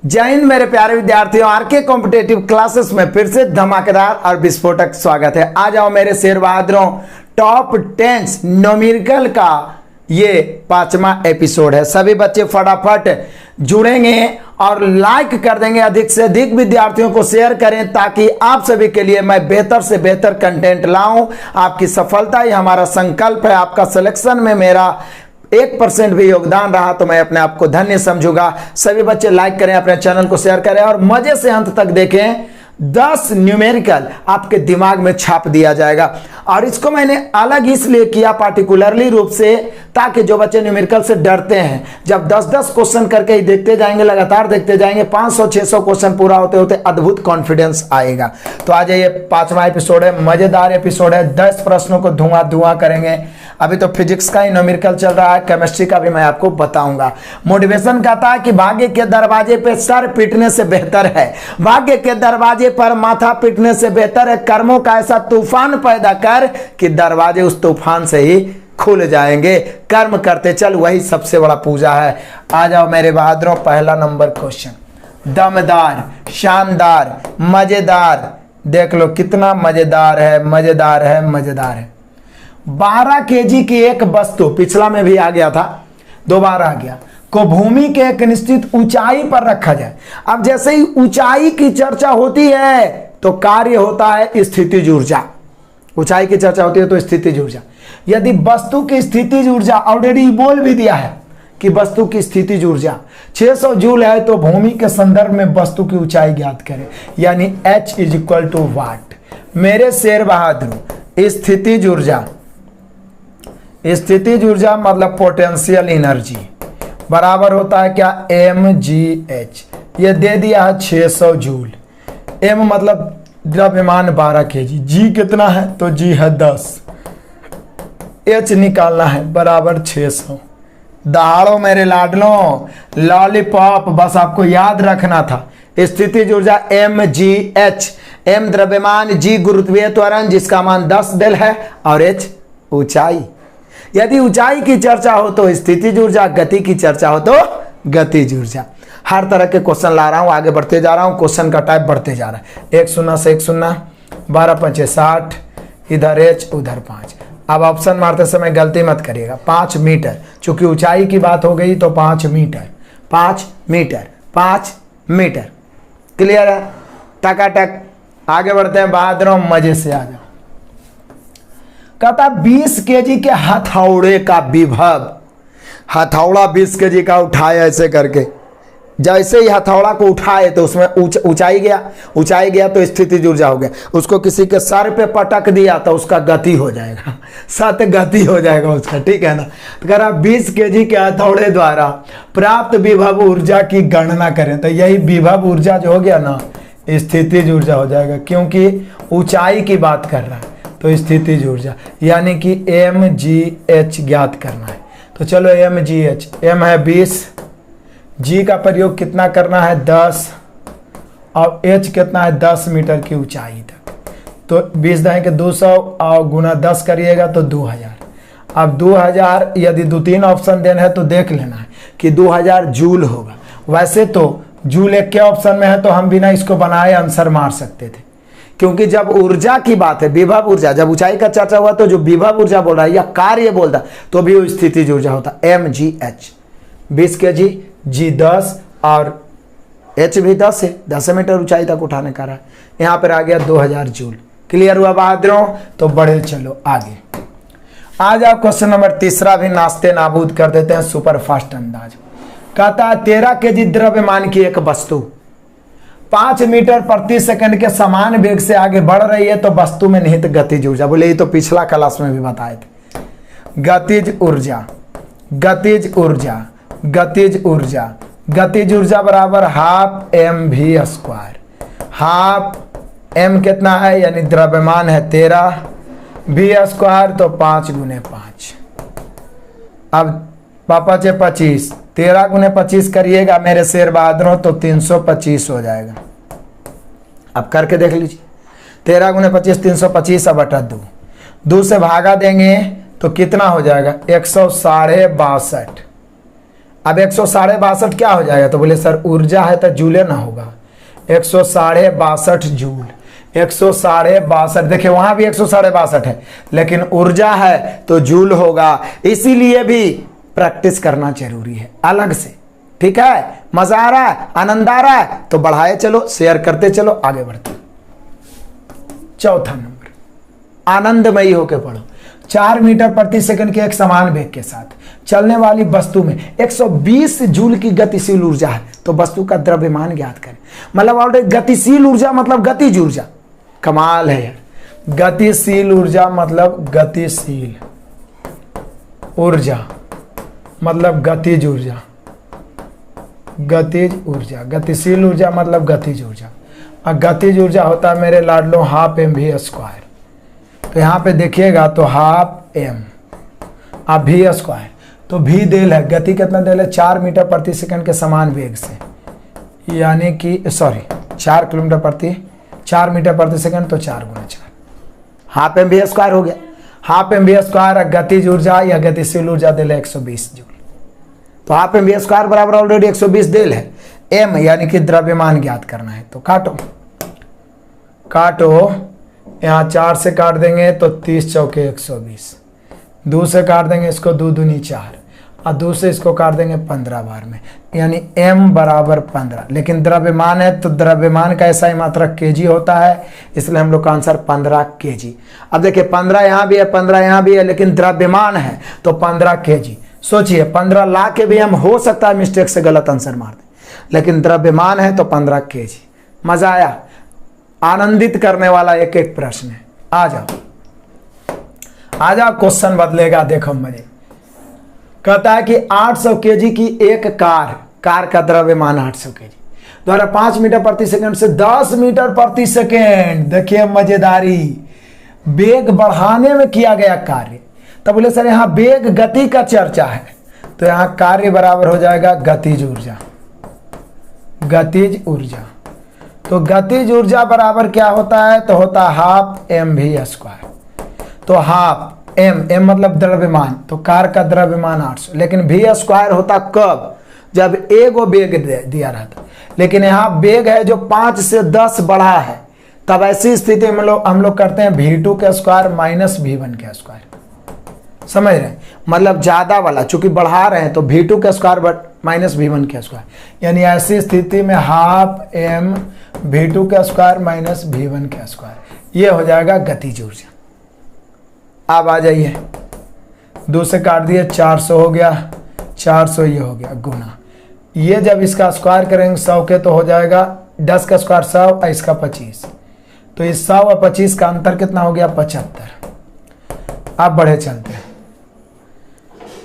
जय हिंद मेरे प्यारे विद्यार्थियों, आरके कॉम्पिटेटिव क्लासेस में फिर से धमाकेदार और विस्फोटक स्वागत है। आ जाओ मेरे शेर बहादुरों, टॉप 10 न्यूमेरिकल का ये 5वां एपिसोड है। सभी बच्चे फटाफट जुड़ेंगे और लाइक कर देंगे, अधिक से अधिक विद्यार्थियों को शेयर करें ताकि आप सभी के लिए मैं बेहतर से बेहतर कंटेंट लाऊं। आपकी सफलता ही हमारा संकल्प है। आपका सिलेक्शन में मेरा 1% भी योगदान रहा तो मैं अपने आप को धन्य समझूंगा। सभी बच्चे लाइक करें, अपने चैनल को शेयर करें और मजे से अंत तक देखें। 10 न्यूमेरिकल आपके दिमाग में छाप दिया जाएगा और इसको मैंने अलग इसलिए किया पार्टिकुलरली रूप से, ताकि जो बच्चे न्यूमेरिकल से डरते हैं, जब 10-10 क्वेश्चन करके ही देखते जाएंगे, लगातार देखते जाएंगे, 500-600 क्वेश्चन पूरा होते होते अद्भुत कॉन्फिडेंस आएगा। तो आज ये 5वां एपिसोड है, मजेदार एपिसोड है। 10 प्रश्नों को धुआं करेंगे। अभी तो फिजिक्स का ही न्यूमेरिकल चल रहा है, केमिस्ट्री का भी मैं आपको बताऊंगा। मोटिवेशन कहता है कि भाग्य के दरवाजे पे सर पीटने से बेहतर है, भाग्य के दरवाजे पर माथा पीटने से बेहतर है कर्मों का ऐसा तूफान पैदा कर कि दरवाजे उस तूफान से ही खुल जाएंगे। कर्म करते चल, वही सबसे बड़ा पूजा है। आ जाओ मेरे बहादुरों, पहला नंबर क्वेश्चन। दमदार, शानदार, मजेदार, देख लो कितना मजेदार है, मजेदार है, मजेदार है। 12 केजी की एक वस्तु, पिछला में भी आ गया था, दोबारा आ गया, को भूमि के एक निश्चित ऊंचाई पर रखा जाए। अब जैसे ही ऊंचाई की चर्चा होती है तो कार्य होता है स्थितिज ऊर्जा। ऊंचाई की चर्चा होती है तो स्थितिज ऊर्जा। यदि वस्तु की स्थितिज ऊर्जा, ऑलरेडी बोल भी दिया है कि वस्तु की स्थितिज ऊर्जा 600 जूल है, तो भूमि के संदर्भ में वस्तु की ऊंचाई ज्ञात करें, यानी H = वाट। मेरे शेर बहादुर, स्थितिज ऊर्जा, स्थितिज ऊर्जा मतलब पोटेंशियल एनर्जी बराबर होता है क्या, mgh। ये दे दिया है 600 जूल। m मतलब द्रव्यमान 12 केजी, g कितना है तो g है 10, h निकालना है बराबर 600। दहाड़ो मेरे लाडलों, लॉलीपॉप, बस आपको याद रखना था। स्थितिज ऊर्जा mgh, m द्रव्यमान, g गुरुत्वीय त्वरण जिसका मान 10 डेल है और h ऊंचाई। यदि ऊंचाई की चर्चा हो तो स्थितिज ऊर्जा, गति की चर्चा हो तो गतिज ऊर्जा। हर तरह के क्वेश्चन ला रहा हूं, आगे बढ़ते जा रहा हूं, क्वेश्चन का टाइप बढ़ते जा रहा है। 1 0 से 1 0, 12 5 60, इधर h उधर 5। अब ऑप्शन मारते समय गलती मत करिएगा। 5 मीटर, चूंकि ऊंचाई की बात हो गई तो 5 मीटर, 5 मीटर, 5 मीटर। क्लियर है? टकाटक आगे बढ़ते हैं बहादुरों, मजे से आ जाओ। कहता 20 केजी के हथौड़े का विभव, हथौड़ा 20 केजी का उठाया ऐसे करके, जैसे ही हथौड़ा को उठाए तो उसमें ऊंचाई गया तो स्थितिज ऊर्जा हो गया। उसको किसी के सर पे पटक दिया तो उसका गति हो जाएगा, सत गति हो जाएगा उसका, ठीक है ना। तो कह रहा 20 केजी के हथौड़े द्वारा प्राप्त विभव ऊर्जा की गणना करें, तो यही विभव ऊर्जा जो हो गया ना, स्थितिज ऊर्जा हो जाएगा, क्योंकि ऊंचाई की बात कर रहा है तो स्थितिज ऊर्जा, यानी कि mgh ज्ञात करना है। तो चलो mgh, m है 20, g का प्रयोग कितना करना है 10 और h कितना है 10 मीटर की ऊंचाई तक। तो 20 दहें के 200 और गुना 10 करिएगा तो 2000। अब 2000 यदि 2-3 ऑप्शन देना है तो देख लेना है कि 2000 जूल होगा। वैसे तो जूल एक के ऑप्शन में है तो हम बिना इसको बनाए आंसर मार सकते थे, क्योंकि जब ऊर्जा की बात है, विभव ऊर्जा, जब ऊंचाई का चर्चा हुआ तो जो विभव ऊर्जा बोल रहा है या कार्य बोल रहा तो भी वो स्थितिज ऊर्जा होता। mgh 20 केजी, g 10 और h भी 10 है, 10 मीटर ऊंचाई तक उठाने का रहा है। यहाँ पर आ गया 2000 जूल। क्लियर हुआ बहादुरों? तो बढ़े चलो आगे। आ जाओ क्वेश्चन नंबर 3 भी नाश्ते नाबूद कर देते हैं सुपर फास्ट अंदाज। कहता है 13 केजी द्रव्यमान की एक वस्तु 5 मीटर प्रति सेकंड के समान वेग से आगे बढ़ रही है, तो वस्तु में निहित गतिज ऊर्जा। बोले ये तो पिछला क्लास में भी बताए थे। गतिज ऊर्जा, गतिज ऊर्जा, गतिज ऊर्जा, गतिज ऊर्जा बराबर ½ mv²। ½ m कितना है, यानी द्रव्यमान है 13, v² तो 5 × 5। अब पापा चे 25, 13 × 25 करिएगा मेरे शेर बहादुरों तो 325 हो जाएगा। अब करके देख लीजिए, 13 × 25 325 अब बटा 2, 2 से भागा देंगे तो कितना हो जाएगा 162। अब 162 क्या हो जाएगा? तो बोले सर ऊर्जा है तो जूले ना होगा, 162 जूल, 162, देखिए वहां भी 162 है, लेकिन ऊर्जा है तो जूल होगा। इसीलिए भी प्रैक्टिस करना जरूरी है अलग से। ठीक है, मजा आ रहा है, आनंद आ रहा है तो बढ़ाए चलो, शेयर करते चलो, आगे बढ़ते। चौथा नंबर, आनंदमयी होकर पढ़ो। 4 मीटर प्रति सेकंड के एक समान वेग के साथ चलने वाली वस्तु में 120 जूल की गतिशील ऊर्जा है, तो वस्तु का द्रव्यमान ज्ञात करें। मतलब ऑलरेडी गतिशील ऊर्जा मतलब गतिज ऊर्जा, कमाल है यार। गतिशील ऊर्जा मतलब गतिशील ऊर्जा मतलब गतिज ऊर्जा, गतिज ऊर्जा, गतिशील ऊर्जा मतलब गतिज ऊर्जा। और गतिज ऊर्जा होता है मेरे लाडलो हाफ mv²। तो यहाँ पे देखिएगा तो हाफ m अब v², तो v देल है, गति कितना देल है? 4 मीटर प्रति सेकंड के समान वेग से, यानी कि 4 किलोमीटर प्रति 4 मीटर प्रति सेकंड, तो 4 गुना 4 हाफ mv² हो गया। हाफ mv² गतिज ऊर्जा या गतिशील ऊर्जा देल है 120 जूल। तो हाफ mv² बराबर ऑलरेडी 120 देल है, m यानी कि द्रव्यमान ज्ञात करना है। तो काटो यहाँ 4 से काट देंगे तो 30 चौके 120, 2 से काट देंगे इसको 2 दूनी 4, और 2 से इसको काट देंगे 15 बार में, यानी m बराबर 15। लेकिन द्रव्यमान है तो द्रव्यमान का ऐसा ही मात्रक kg होता है, इसलिए हम लोग का आंसर 15 kg। अब देखिए 15 यहाँ भी है, 15 यहाँ भी है, लेकिन द्रव्यमान है तो 15 kg। सोचिए 15 ला के भी हम हो सकता है मिस्टेक से गलत आंसर मार दें, लेकिन द्रव्यमान है तो 15 kg। मजा आया? आनंदित करने वाला एक एक प्रश्न है। आ जाओ क्वेश्चन बदलेगा, देखो मजे। कहता है कि 800 केजी की एक कार का द्रव्यमान 800 केजी द्वारा 5 मीटर प्रति सेकंड से 10 मीटर प्रति सेकंड, देखिए मजेदारी, वेग बढ़ाने में किया गया कार्य। तब बोले सर यहाँ वेग गति का चर्चा है, तो यहाँ कार्य बराबर हो जाएगा गतिज ऊर्जा, गतिज ऊर्जा। तो गतिज ऊर्जा बराबर क्या होता है? तो होता है हाफ mv²। तो हाफ m मतलब द्रव्यमान, तो कार का द्रव्यमान 800, लेकिन v² होता कब? जब एगो वेग दिया रहता, लेकिन यहाँ वेग है जो 5 से 10 बढ़ा है, तब ऐसी स्थिति में हम लोग करते हैं v² माइनस v1²। समझ रहे हैं? मतलब ज्यादा वाला चूंकि बढ़ा रहे हैं तो v2² माइनस v1², यानी ऐसी स्थिति में half m v2² minus v1², ये हो जाएगा गतिज ऊर्जा। अब आ जाइए, 2 से काट दिए 400 हो गया, 400 ये हो गया गुना, ये जब इसका स्क्वायर करेंगे 100 के तो हो जाएगा 10 का स्क्वायर 100 और इसका 25, तो इस 100 और 25 का अंतर कितना हो गया? 75। अब बढ़े चलते हैं,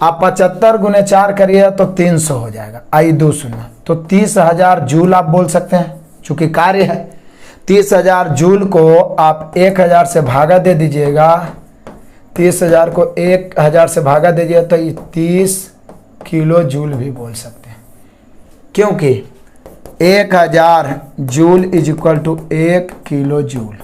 आप 75 गुने 4 करिए तो 300 हो जाएगा, आई 2 सुनना, तो 30,000 जूल आप बोल सकते हैं, चूंकि कार्य है। 30,000 जूल को आप 1000 से भागा दे दीजिएगा, 30,000 को 1000 से भागा दीजिए तो 30 किलो जूल भी बोल सकते हैं, क्योंकि 1000 joule is equal to 1 kilo joule.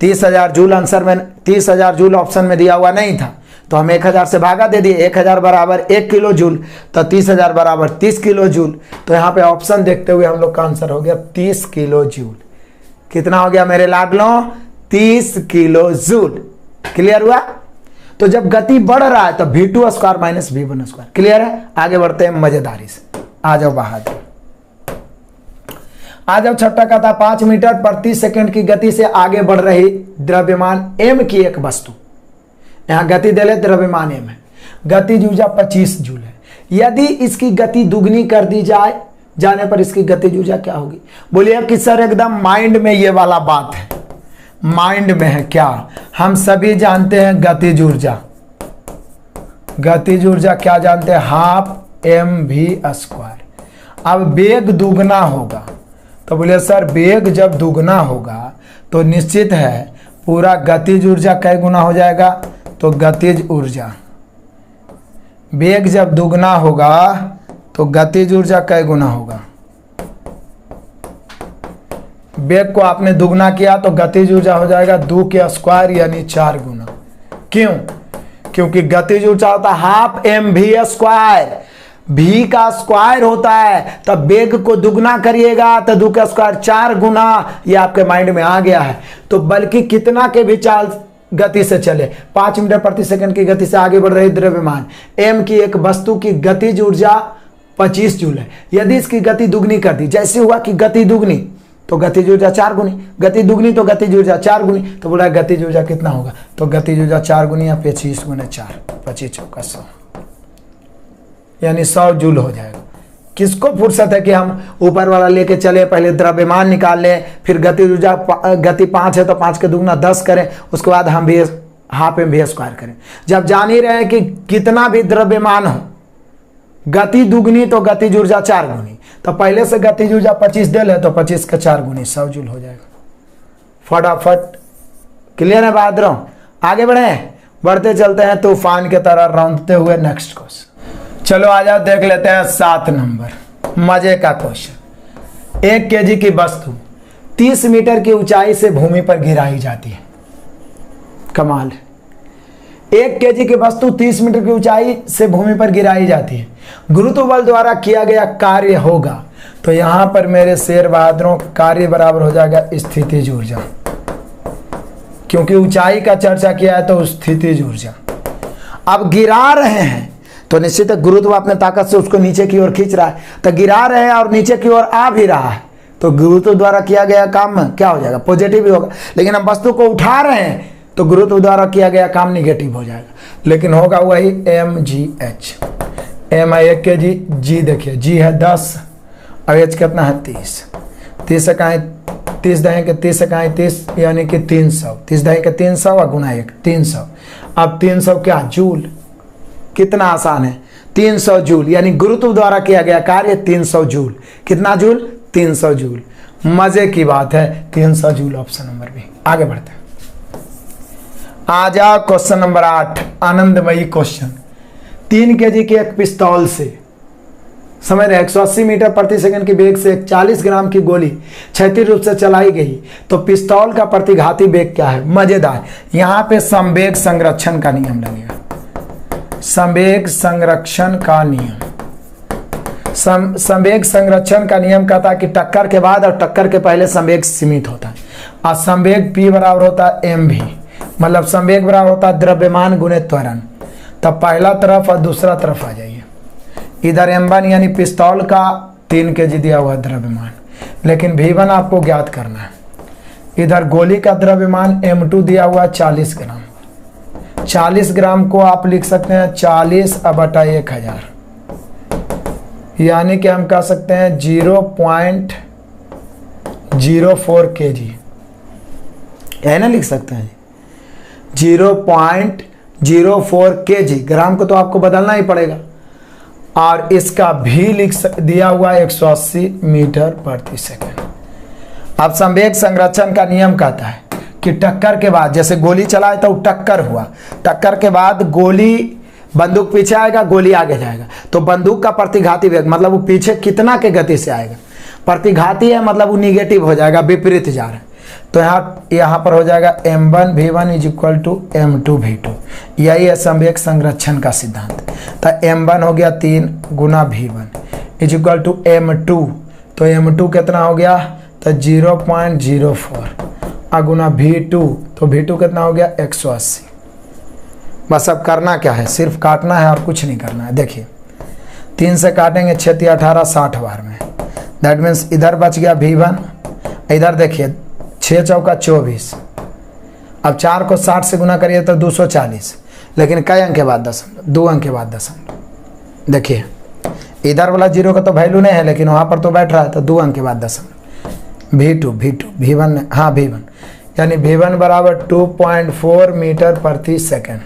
30,000 joule answer में, 30,000 जूल ऑप्शन में दिया हुआ नहीं था, तो हम 1000 से भागा दे दिए, 1000 बराबर 1 किलो जूल, तो 30,000 बराबर 30 किलो जूल। तो यहाँ पे ऑप्शन देखते हुए हम लोग का आंसर हो गया 30 किलो जूल। कितना हो गया मेरे लाडलों? 30 किलो जूल। क्लियर हुआ? तो जब गति बढ़ रहा है तो v2² माइनस v1²। क्लियर है? आगे बढ़ते हैं मजेदारी से। आ जाओ बहादुर, आ जाओ। छठा का था 5 मीटर प्रति सेकंड की गति से आगे बढ़ रही द्रव्यमान m की एक वस्तु, यहां गति दे ले, द्रव्यमान m है, गतिज ऊर्जा 25 जूल है। यदि इसकी गति दुगनी कर दी जाने पर इसकी गतिज ऊर्जा क्या होगी? बोलिए कि सर एकदम माइंड में ये वाला बात है, माइंड में है क्या? हम सभी जानते हैं गतिज ऊर्जा, गतिज ऊर्जा क्या जानते हैं? Half mv²। अब वेग दुगना होगा, तो बोले सर वेग जब दुगना होगा तो निश्चित है पूरा गतिज ऊर्जा कै गुना हो जाएगा? तो गतिज ऊर्जा, वेग जब दुगना होगा तो गतिज ऊर्जा कै गुना होगा? वेग को आपने दुगना किया तो गतिज ऊर्जा हो जाएगा 2 के स्क्वायर यानी 4 गुना। क्यों? क्योंकि गतिज ऊर्जा होता हाफ mv², v का स्क्वायर होता है तब वेग को दुगना करिएगा तो 2 का स्क्वायर 4 गुना, ये आपके माइंड में आ गया है। तो बल्कि कितना के भी चाल गति से चले, 5 मीटर प्रति सेकंड की गति से आगे बढ़ रही द्रव्यमान m की एक वस्तु की गतिज ऊर्जा 25 जूल है। यदि इसकी गति दुगनी कर दी, जैसे हुआ कि गति दुगनी तो गतिज ऊर्जा 4 गुनी, गति दुगनी तो गतिज ऊर्जा 4 गुनी, तो बोला गतिज ऊर्जा कितना होगा, तो गतिज ऊर्जा 4 गुनी या 25 गुने 4, 25 चौका 100, यानी 100 जूल हो जाएगा। किसको फुर्सत है कि हम ऊपर वाला लेके चले, पहले द्रव्यमान निकाल लें, फिर गति ऊर्जा गति 5 है तो 5 के दुगना 10 करें, उसके बाद हम भी हाफ एम भी स्क्वायर करें। जब जान ही रहे कि कितना भी द्रव्यमान हो, गति दुगनी तो गतिज ऊर्जा 4 गुनी, तो पहले से गतिज ऊर्जा 25 दे ले तो 25 का 4 गुनी 100 जूल हो जाएगा। फटाफट क्लियर है बहादुरों? आगे बढ़ते चलते हैं तूफान की तरह रौंदते हुए नेक्स्ट क्वेश्चन। चलो आ जाओ, देख लेते हैं 7 नंबर, मजे का क्वेश्चन। 1 केजी की वस्तु 30 मीटर की ऊंचाई से भूमि पर गिराई जाती है। कमाल है, 1 केजी की वस्तु 30 मीटर की ऊंचाई से भूमि पर गिराई जाती है, गुरुत्व बल द्वारा किया गया कार्य होगा। तो यहां पर मेरे शेर बहादुरों कार्य बराबर हो जाएगा स्थितिज ऊर्जा, क्योंकि ऊंचाई का चर्चा किया है तो स्थितिज ऊर्जा। अब गिरा रहे हैं तो निश्चित है गुरुत्व अपने ताकत से उसको नीचे की ओर खींच रहा है, तो गिरा रहे हैं और नीचे की ओर आ भी रहा है, तो गुरुत्व द्वारा किया गया काम क्या हो जाएगा, पॉजिटिव ही होगा। लेकिन हम वस्तु को उठा रहे हैं तो गुरुत्व द्वारा किया गया काम निगेटिव हो जाएगा, लेकिन होगा वही mgh। m है 1 kg, g देखिए g है 10 और h कितना है 30। 30 दहें के 30 से कहें 30 यानी कि 300, 30 दहें के 300 और गुना 1 300। अब 300 क्या जूल, कितना आसान है, 300 जूल, यानी गुरुत्व द्वारा किया गया कार्य 300 जूल। कितना जूल, 300 जूल। मजे की बात है 300 जूल ऑप्शन नंबर बी। आगे बढ़ते हैं, आ जाओ क्वेश्चन नंबर 8, आनंदमयी क्वेश्चन। 3 केजी के एक पिस्तौल से समझ रहे 180 मीटर प्रति सेकंड की वेग से 40 ग्राम की गोली क्षैतिज रूप से चलाई गई, तो पिस्तौल का प्रतिघाती वेग क्या है। मजेदार, यहां पे संवेग संरक्षण का नियम लगेगा, संवेग संरक्षण का नियम। संवेग संरक्षण का नियम कहता है कि टक्कर के बाद और टक्कर के पहले संवेग सीमित होता है, और संवेग p बराबर होता है mv, मतलब संवेग बराबर होता है द्रव्यमान गुणे त्वरण। तब पहला तरफ और दूसरा तरफ आ जाइए, इधर m1 यानी पिस्तौल का 3 केजी दिया हुआ द्रव्यमान, लेकिन v1 आपको ज्ञात करना है। इधर गोली का द्रव्यमान m2 दिया हुआ 40 ग्राम, 40 ग्राम को आप लिख सकते हैं 40/1000, यानी कि हम कह सकते हैं 0.04 kg, है ना, लिख सकते हैं 0.04 kg। ग्राम को तो आपको बदलना ही पड़ेगा, और इसका भी दिया हुआ 180 मीटर प्रति सेकंड। अब संवेग संरक्षण का नियम कहता है कि टक्कर के बाद, जैसे गोली चलाए तो टक्कर हुआ, टक्कर के बाद गोली, बंदूक पीछे आएगा गोली आगे जाएगा, तो बंदूक का प्रतिघाती वेग मतलब वो पीछे कितना के गति से आएगा, प्रतिघाती है मतलब वो निगेटिव हो जाएगा, विपरीत जा रहा है। तो यहाँ पर हो जाएगा m1 v1 is equal to m2 v2, यही है संवेग संरक्षण का सिद्धांत। तो m1 हो गया 3 गुना v1 is equal to m2, तो m2 कितना हो गया, तो 0.04 गुना v2, तो v2 कितना हो गया 180। बस अब करना क्या है, सिर्फ काटना है और कुछ नहीं करना है। देखिए 3 से काटेंगे 6 × 18 60 बार में, दैट मीन्स इधर बच गया v1, इधर देखिए 6 चौका 24, अब 4 को 60 से गुना करिए तो 240, लेकिन कई अंक के बाद दशमलव, 2 अंक के बाद दशमलव। देखिए इधर वाला 0 का तो वैल्यू नहीं है, लेकिन वहाँ पर तो बैठ रहा है, तो 2 अंक के बाद दशमलव। v1 हाँ v1, यानी v1 बराबर 2.4 मीटर प्रति सेकेंड।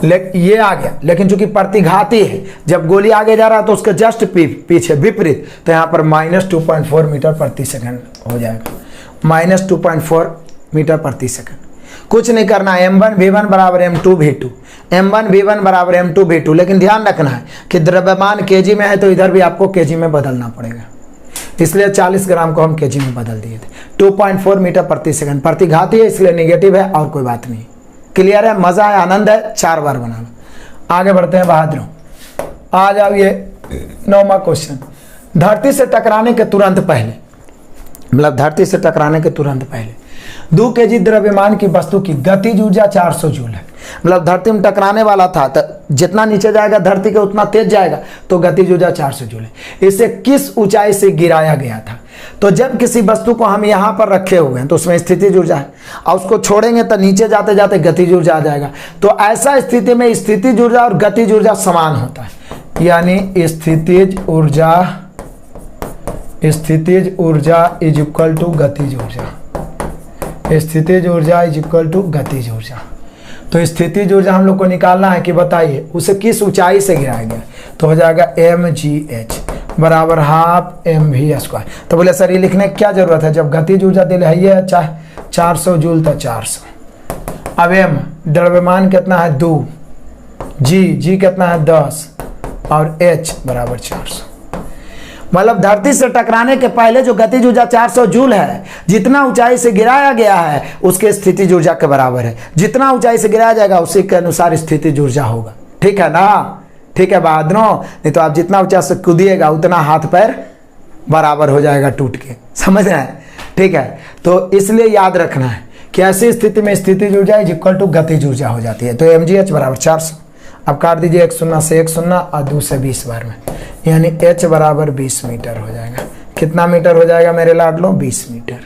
ये आ गया, लेकिन चूंकि प्रतिघाती है, जब गोली आगे जा रहा है तो उसके जस्ट पीछे विपरीत, तो यहाँ पर -2.4 मीटर प्रति सेकंड हो जाएगा, -2.4 मीटर प्रति सेकंड। कुछ नहीं करना है, m1 v1 बराबर m2 v2, m1 v1 बराबर m2 v2, लेकिन ध्यान रखना है कि द्रव्यमान केजी में है तो इधर भी आपको केजी में बदलना पड़ेगा, इसलिए 40 ग्राम को हम केजी में बदल दिए थे। 2.4 मीटर प्रति सेकंड प्रतिघाती है, इसलिए निगेटिव है, और कोई बात नहीं। क्लियर है, मजा है, आनंद है, 4 बार बना लो। आगे बढ़ते हैं बहादुरों। आ जाओ ये 9वां क्वेश्चन। धरती से टकराने के तुरंत पहले, मतलब धरती से टकराने के तुरंत पहले 2 kg द्रव्यमान की वस्तु की गतिज ऊर्जा 400 जूल है। मतलब धरती में टकराने वाला था तो जितना नीचे जाएगा धरती के उतना तेज जाएगा, तो गतिज ऊर्जा 400 जूल है। इसे किस ऊंचाई से गिराया गया था? तो जब किसी वस्तु को हम यहाँ पर रखे हुए हैं तो उसमें स्थितिज ऊर्जा है, और उसको छोड़ेंगे तो नीचे जाते जाते गतिज ऊर्जा आ जाएगा। तो ऐसा स्थिति में स्थितिज ऊर्जा और गतिज ऊर्जा समान होता है, यानी स्थितिज ऊर्जा इज इक्वल टू गतिज ऊर्जा। स्थितिज ऊर्जा इज इक्वल टू गतिज ऊर्जा। तो स्थितिज ऊर्जा हम लोग को निकालना है कि बताइए उसे किस ऊंचाई से गिराया गया। तो हो जाएगा mgh बराबर हाफ mv²। तो बोले सर ये लिखने की क्या जरूरत है, जब गतिज ऊर्जा दिल है ये चाहे 400 जूल तो 400। अब m द्रव्यमान कितना है 2, g कितना है 10 और h बराबर 400। मतलब धरती से टकराने के पहले जो गतिज ऊर्जा 400 जूल है, जितना ऊंचाई से गिराया गया है उसके स्थितिज ऊर्जा के बराबर है। जितना ऊंचाई से गिराया जाएगा उसी के अनुसार स्थितिज ऊर्जा होगा। ठीक है ना? ठीक है बहादुरों, नहीं तो आप जितना ऊंचा से कूदिएगा उतना हाथ पैर बराबर हो जाएगा टूट के, समझ रहे हैं? ठीक है, तो इसलिए याद रखना है कि ऐसी स्थिति में स्थितिज ऊर्जा इज इक्वल टू गतिज ऊर्जा हो जाती है। तो mgh बराबर 400। अब काट दीजिए 1 0 से 1 0 और 2 से 20 बार में, यानी h बराबर 20 मीटर हो जाएगा। कितना मीटर हो जाएगा मेरे लाडलों? 20 मीटर।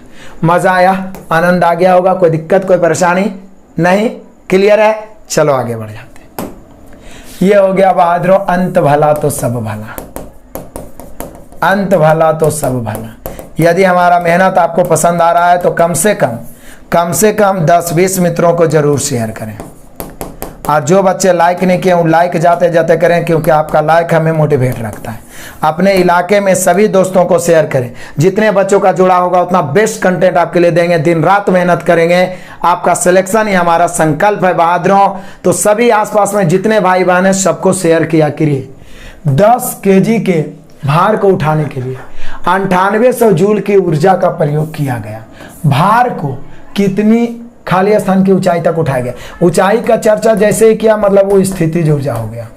मजा आया, आनंद आ गया होगा, कोई दिक्कत कोई परेशानी नहीं? क्लियर है? चलो आगे बढ़ जाते हैं। ये हो गया बहादुरों अंत भला तो सब भला। अंत भला तो सब भला। यदि हमारा मेहनत आपको पसंद आ रहा है तो कम से कम 10-20 मित्रों को जरूर शेयर करें, और जो बच्चे लाइक नहीं किए लाइक जाते जाते करें, क्योंकि आपका लाइक हमें मोटिवेट रखता है। अपने इलाके में सभी दोस्तों को शेयर करें। जितने बच्चों का जुड़ा होगा उतना बेस्ट कंटेंट आपके लिए देंगे। दिन रात मेहनत करेंगे, आपका सिलेक्शन ही हमारा संकल्प है बहादुरों। तो सभी आसपास में जितने भाई बहन हैं सबको शेयर किया करिए। 10 kg के भार को उठाने के लिए 9800 जूल की ऊर्जा का प्रयोग किया गया। भार को कितनी खाली स्थान की ऊंचाई तक उठाया गया? ऊंचाई का चर्चा जैसे ही किया मतलब वो स्थितिज ऊर्जा हो गया।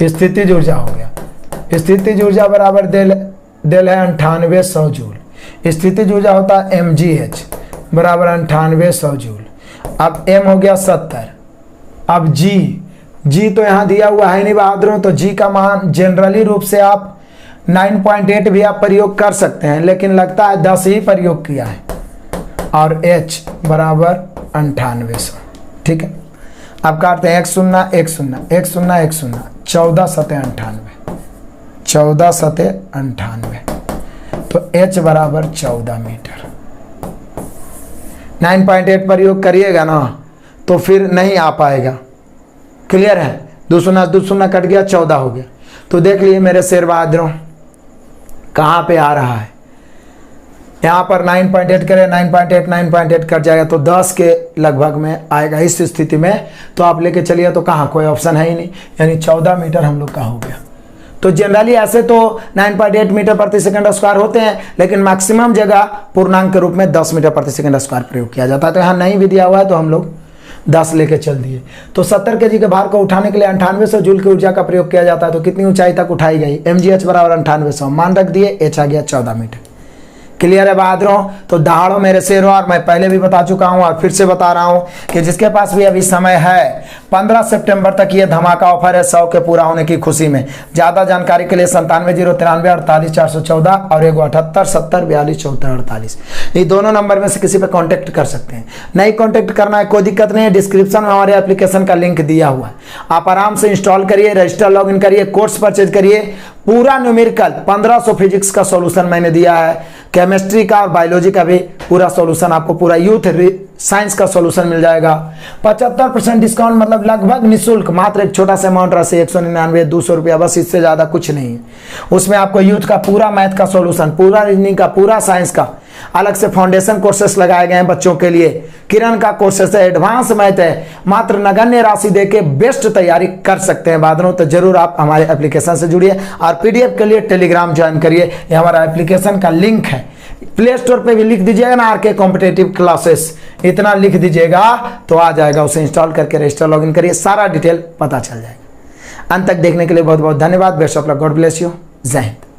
स्थितिज ऊर्जा हो गया। स्थितिज ऊर्जा बराबर दिल है 9800 जूल। स्थितिज ऊर्जा होता है mgh बराबर 9800 जूल। अब m हो गया 70। अब g तो यहाँ दिया हुआ है नहीं बहादुरों, तो g का मान जनरली रूप से आप 9.8 भी आप प्रयोग कर सकते हैं, लेकिन लगता है 10 ही प्रयोग किया है। और h बराबर 9800। ठीक है, अब काटते हैं 1 0 1 0 1 0 1 0 14 7 98 14 7 98। तो h बराबर 14 मीटर। 9.8 प्रयोग करिएगा ना तो फिर नहीं आ पाएगा। क्लियर है? 2 0 कट गया, 14 हो गया। तो देख लिए मेरे शेर बहादुरों कहाँ पे आ रहा है। यहाँ पर 9.8 करें, 9.8 कट जाएगा तो 10 के लगभग में आएगा। इस स्थिति में तो आप लेके चलिए तो कहाँ कोई ऑप्शन है ही नहीं, यानी 14 मीटर हम लोग का हो गया। तो जनरली ऐसे तो 9.8 मीटर प्रति सेकंड स्क्वायर होते हैं, लेकिन मैक्सिमम जगह पूर्णांक के रूप में 10 मीटर प्रति सेकंड स्क्वायर प्रयोग किया जाता है। तो यहाँ नहीं भी दिया हुआ है तो हम लोग 10 लेके चल दिए। तो 70 kg के भार को उठाने के लिए 9800 जूल की ऊर्जा का प्रयोग किया जाता है। तो कितनी ऊंचाई तक उठाई गई? mgh बराबर 9800 मान रख दिए, h आ गया 14 मीटर। क्लियर है बहादुरों? तो दहाड़ो मेरे शेरों, और मैं पहले भी बता चुका हूं और फिर से बता रहा हूं कि जिसके पास भी अभी समय है 15 सितंबर तक ये धमाका ऑफर है 100 के पूरा होने की खुशी में। ज्यादा जानकारी के लिए 97 093 48 414 और 78 70 42 74 48 ये दोनों नंबर में से किसी पे कांटेक्ट कर सकते हैं। नहीं कांटेक्ट करना है कोई दिक्कत नहीं है, डिस्क्रिप्शन में हमारे एप्लीकेशन का लिंक दिया हुआ है। आप आराम से इंस्टॉल करिए, रजिस्टर लॉग इन करिए, कोर्स परचेज करिए। पूरा न्यूमेरिकल 1500 फिजिक्स का सॉल्यूशन मैंने दिया है, केमिस्ट्री का और बायोलॉजी का भी पूरा सॉल्यूशन आपको, पूरा यूथ साइंस का सॉल्यूशन मिल जाएगा। 75% डिस्काउंट, मतलब लगभग निःशुल्क, मात्र एक छोटा सा अमाउंट राशि 199 200 रुपया, बस इससे ज़्यादा कुछ नहीं है। उसमें आपको यूथ का पूरा मैथ का सॉल्यूशन, पूरा रीजनिंग का, पूरा साइंस का, अलग से फाउंडेशन कोर्सेस लगाए गए हैं बच्चों के लिए। किरण का कोर्सेस है, एडवांस मैथ है, मात्र नगण्य राशि देके बेस्ट तैयारी कर सकते हैं बहादुरों। तो जरूर आप हमारे एप्लीकेशन से जुड़िए और पीडीएफ के लिए टेलीग्राम ज्वाइन करिए। ये हमारा एप्लीकेशन का लिंक है, प्ले स्टोर पे भी लिख दीजिएगा ना RK कॉम्पिटेटिव क्लासेस, इतना लिख दीजिएगा तो आ जाएगा। उसे इंस्टॉल करके रजिस्टर लॉगिन करिए, सारा डिटेल पता चल जाएगा। अंत तक देखने के लिए बहुत बहुत धन्यवाद। Best of luck, God bless you, जय हिंद।